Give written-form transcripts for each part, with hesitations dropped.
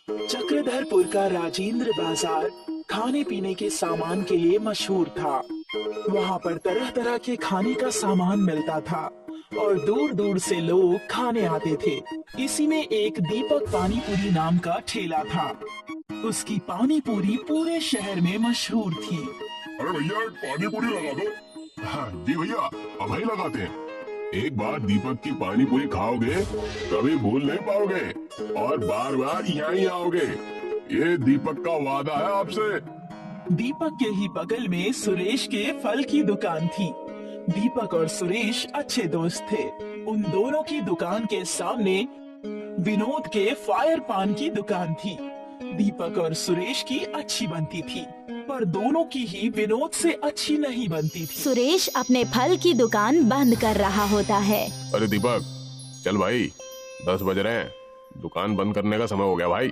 चक्रधरपुर का राजेंद्र बाजार खाने पीने के सामान के लिए मशहूर था। वहाँ पर तरह तरह के खाने का सामान मिलता था और दूर दूर से लोग खाने आते थे। इसी में एक दीपक पानी पूरी नाम का ठेला था। उसकी पानी पूरी पूरे शहर में मशहूर थी। अरे भैया पानी पूरी लगा दो। हाँ जी भैया, हम ही लगाते हैं। एक बार दीपक की पानी पूरी खाओगे कभी भूल नहीं पाओगे और बार बार यहाँ ही आओगे। ये दीपक का वादा है आपसे। दीपक के ही बगल में सुरेश के फल की दुकान थी। दीपक और सुरेश अच्छे दोस्त थे। उन दोनों की दुकान के सामने विनोद के फायर पान की दुकान थी। दीपक और सुरेश की अच्छी बनती थी, पर दोनों की ही विनोद से अच्छी नहीं बनती थी। सुरेश अपने फल की दुकान बंद कर रहा होता है। अरे दीपक चल भाई, 10 बज रहे हैं, दुकान बंद करने का समय हो गया भाई।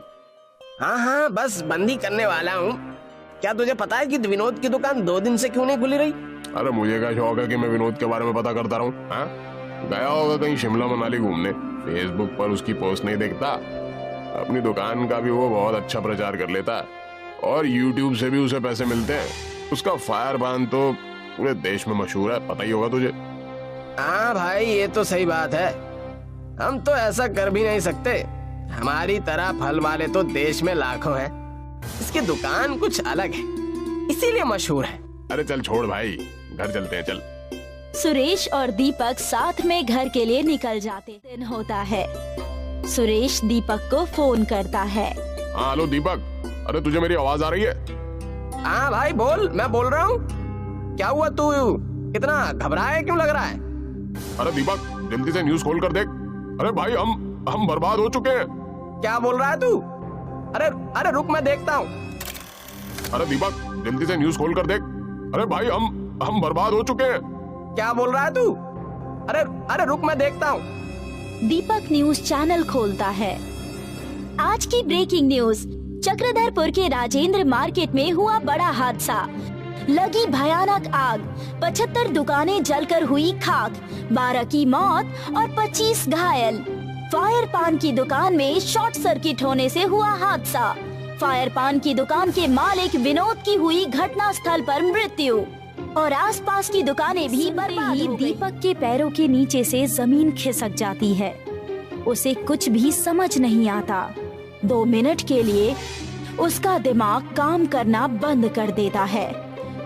हाँ हाँ बस बंद ही करने वाला हूँ। क्या तुझे पता है कि विनोद की दुकान 2 दिन से क्यों नहीं खुली रही? अरे मुझे क्या शौक है कि मैं विनोद के बारे में पता करता रहूं? हाँ? गया होगा कहीं शिमला मनाली घूमने, फेसबुक पर उसकी पोस्ट नहीं देखता। अपनी दुकान का भी वो बहुत अच्छा प्रचार कर लेता और यूट्यूब से भी उसे पैसे मिलते हैं। उसका फायर पान तो पूरे देश में मशहूर है, पता ही होगा तुझे। हाँ भाई ये तो सही बात है। हम तो ऐसा कर भी नहीं सकते। हमारी तरह फल वाले तो देश में लाखों हैं। इसकी दुकान कुछ अलग है, इसीलिए मशहूर है। अरे चल छोड़ भाई, घर चलते हैं चल। सुरेश और दीपक साथ में घर के लिए निकल जाते। दिन होता है। सुरेश दीपक को फोन करता है। हाँ हेलो दीपक, अरे तुझे मेरी आवाज आ रही है? हाँ भाई बोल, मैं बोल रहा हूँ। क्या हुआ, तू इतना घबराया क्यों लग रहा है? अरे दीपक जल्दी से न्यूज खोल कर देख। अरे भाई हम बर्बाद हो चुके हैं। क्या बोल रहा है तू? अरे अरे रुक मैं देखता हूँ। अरे दीपक जल्दी से न्यूज खोल कर देख। अरे भाई हम बर्बाद हो चुके हैं। क्या बोल रहा है तू? अरे अरे रुक मैं देखता हूँ। दीपक न्यूज चैनल खोलता है। आज की ब्रेकिंग न्यूज, चक्रधरपुर के राजेंद्र मार्केट में हुआ बड़ा हादसा। लगी भयानक आग, 75 दुकानें जलकर हुई खाक, 12 की मौत और 25 घायल। फायर पान की दुकान में शॉर्ट सर्किट होने से हुआ हादसा। फायर पान की दुकान के मालिक विनोद की हुई घटना स्थल पर मृत्यु और आसपास की दुकानें भी बर्बाद हो गई। दीपक के पैरों के नीचे से जमीन खिसक जाती है। उसे कुछ भी समझ नहीं आता। 2 मिनट के लिए उसका दिमाग काम करना बंद कर देता है।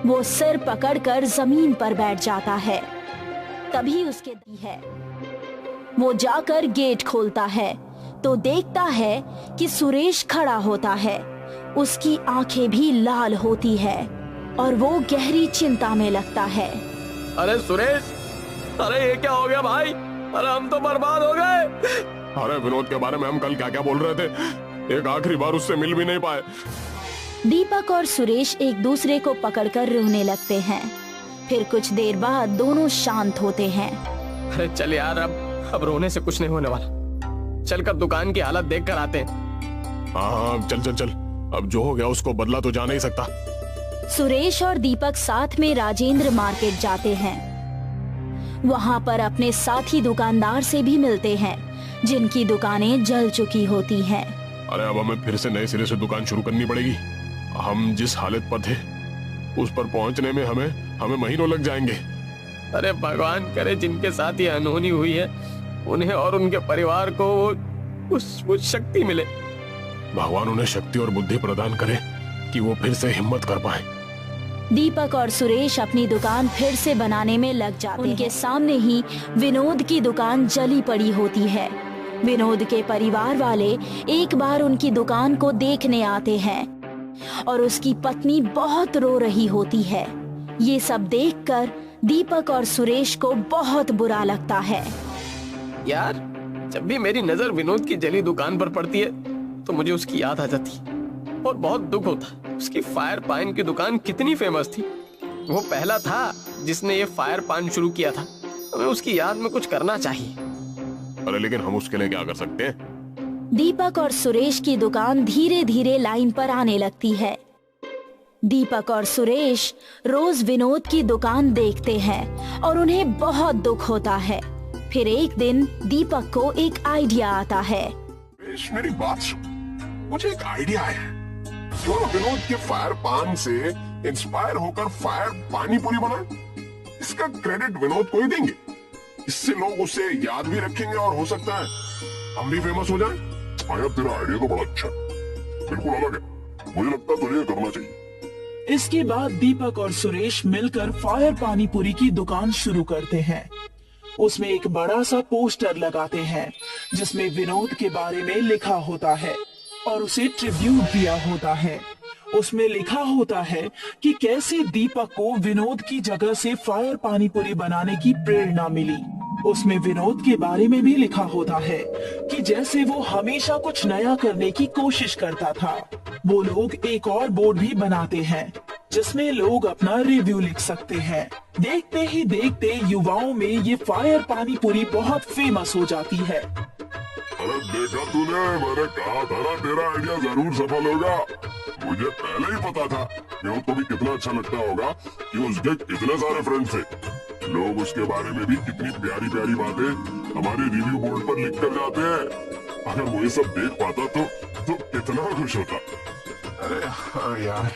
वो सिर पकड़कर जमीन पर बैठ जाता है। तभी उसके है वो जाकर गेट खोलता है तो देखता है कि सुरेश खड़ा होता है। उसकी आंखें भी लाल होती है और वो गहरी चिंता में लगता है। अरे सुरेश, अरे ये क्या हो गया भाई? अरे हम तो बर्बाद हो गए। अरे विनोद के बारे में हम कल क्या क्या बोल रहे थे, एक आखिरी बार उससे मिल भी नहीं पाए। दीपक और सुरेश एक दूसरे को पकड़कर रोने लगते हैं। फिर कुछ देर बाद दोनों शांत होते हैं। अरे चल यार, अब रोने से कुछ नहीं होने वाला। चलकर दुकान की हालत देख कर आते हैं। हाँ चल चल चल, अब जो हो गया उसको बदला तो जा नहीं सकता। सुरेश और दीपक साथ में राजेंद्र मार्केट जाते हैं। वहाँ पर अपने साथी दुकानदार से भी मिलते हैं जिनकी दुकानें जल चुकी होती हैं। अरे अब हमें फिर से नए सिरे से दुकान शुरू करनी पड़ेगी। हम जिस हालत पर थे उस पर पहुंचने में हमें महीनों लग जाएंगे। अरे भगवान करे जिनके साथ ये अनहोनी हुई है उन्हें और उनके परिवार को वो शक्ति मिले। भगवान उन्हें शक्ति और बुद्धि प्रदान करे कि वो फिर से हिम्मत कर पाए। दीपक और सुरेश अपनी दुकान फिर से बनाने में लग जाते हैं। उनके सामने ही विनोद की दुकान जली पड़ी होती है। विनोद के परिवार वाले एक बार उनकी दुकान को देखने आते हैं और उसकी पत्नी बहुत रो रही होती है। ये सब देखकर दीपक और सुरेश को बहुत बुरा लगता है। यार जब भी मेरी नजर विनोद की जली दुकान पर पड़ती है तो मुझे उसकी याद आ जाती और बहुत दुख होता। उसकी फायर पान की दुकान कितनी फेमस थी। वो पहला था जिसने ये फायर पान शुरू किया था। हमें उसकी याद में कुछ करना चाहिए। अरे लेकिन हम उसके लिए क्या कर सकते हैं? दीपक और सुरेश की दुकान धीरे धीरे लाइन पर आने लगती है। दीपक और सुरेश रोज विनोद की दुकान देखते हैं और उन्हें बहुत दुख होता है। फिर एक दिन दीपक को एक आइडिया आता है। मेरी बात सुन, मुझे एक आइडिया है, क्यों ना विनोद के फायर पान से इंस्पायर होकर फायर पानी पूरी बनाए। इसका क्रेडिट विनोद को ही देंगे, इससे लोग उसे याद भी रखेंगे और हो सकता है हम भी फेमस हो जाएं। हाँ यार, तेरा आइडिया तो बड़ा अच्छा है, बिल्कुल अलग है, मुझे लगता है तुझे ये करना चाहिए। इसके बाद दीपक और सुरेश मिलकर फायर पानी पूरी की दुकान शुरू करते हैं। उसमें एक बड़ा सा पोस्टर लगाते हैं जिसमें विनोद के बारे में लिखा होता है और उसे ट्रिब्यूट दिया होता है। उसमें लिखा होता है कि कैसे दीपक को विनोद की जगह से फायर पानी पूरी बनाने की प्रेरणा मिली। उसमें विनोद के बारे में भी लिखा होता है कि जैसे वो हमेशा कुछ नया करने की कोशिश करता था। वो लोग एक और बोर्ड भी बनाते हैं जिसमें लोग अपना रिव्यू लिख सकते हैं। देखते ही देखते युवाओं में ये फायर पानी पूरी बहुत फेमस हो जाती है। अरे देखा तूने, मैंने कहा था ना तेरा आइडिया जरूर सफल होगा। मुझे पहले ही पता था विनोद को भी कितना अच्छा लगता होगा कि उसके कितने सारे फ्रेंड्स थे। लोग उसके बारे में भी कितनी प्यारी प्यारी बातें हमारे रिव्यू बोर्ड पर लिख कर जाते हैं। अगर वो ये सब देख पाता तो कितना खुश होता। अरे हाँ यार,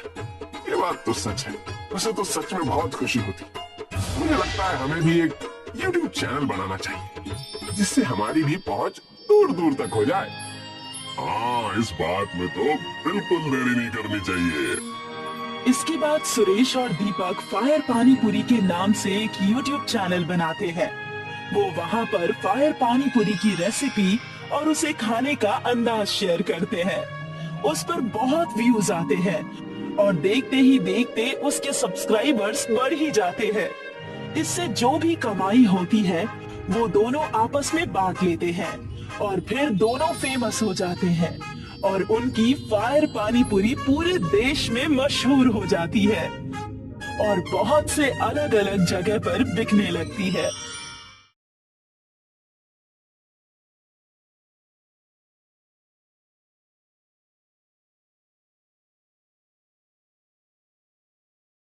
ये बात तो सच है, उसे तो सच में बहुत खुशी होती। मुझे लगता है हमें भी एक YouTube चैनल बनाना चाहिए जिससे हमारी भी पहुंच दूर दूर तक हो जाए। हाँ, इस बात में तो बिल्कुल देरी नहीं करनी चाहिए। इसके बाद सुरेश और दीपक फायर पानी पूरी के नाम से एक YouTube चैनल बनाते हैं। वो वहाँ पर फायर पानी पूरी की रेसिपी और उसे खाने का अंदाज शेयर करते हैं। उस पर बहुत व्यूज आते हैं और देखते ही देखते उसके सब्सक्राइबर्स बढ़ ही जाते हैं। इससे जो भी कमाई होती है वो दोनों आपस में बांट लेते हैं और फिर दोनों फेमस हो जाते हैं और उनकी फायर पानी पूरी पूरे देश में मशहूर हो जाती है और बहुत से अलग अलग जगह पर बिकने लगती है।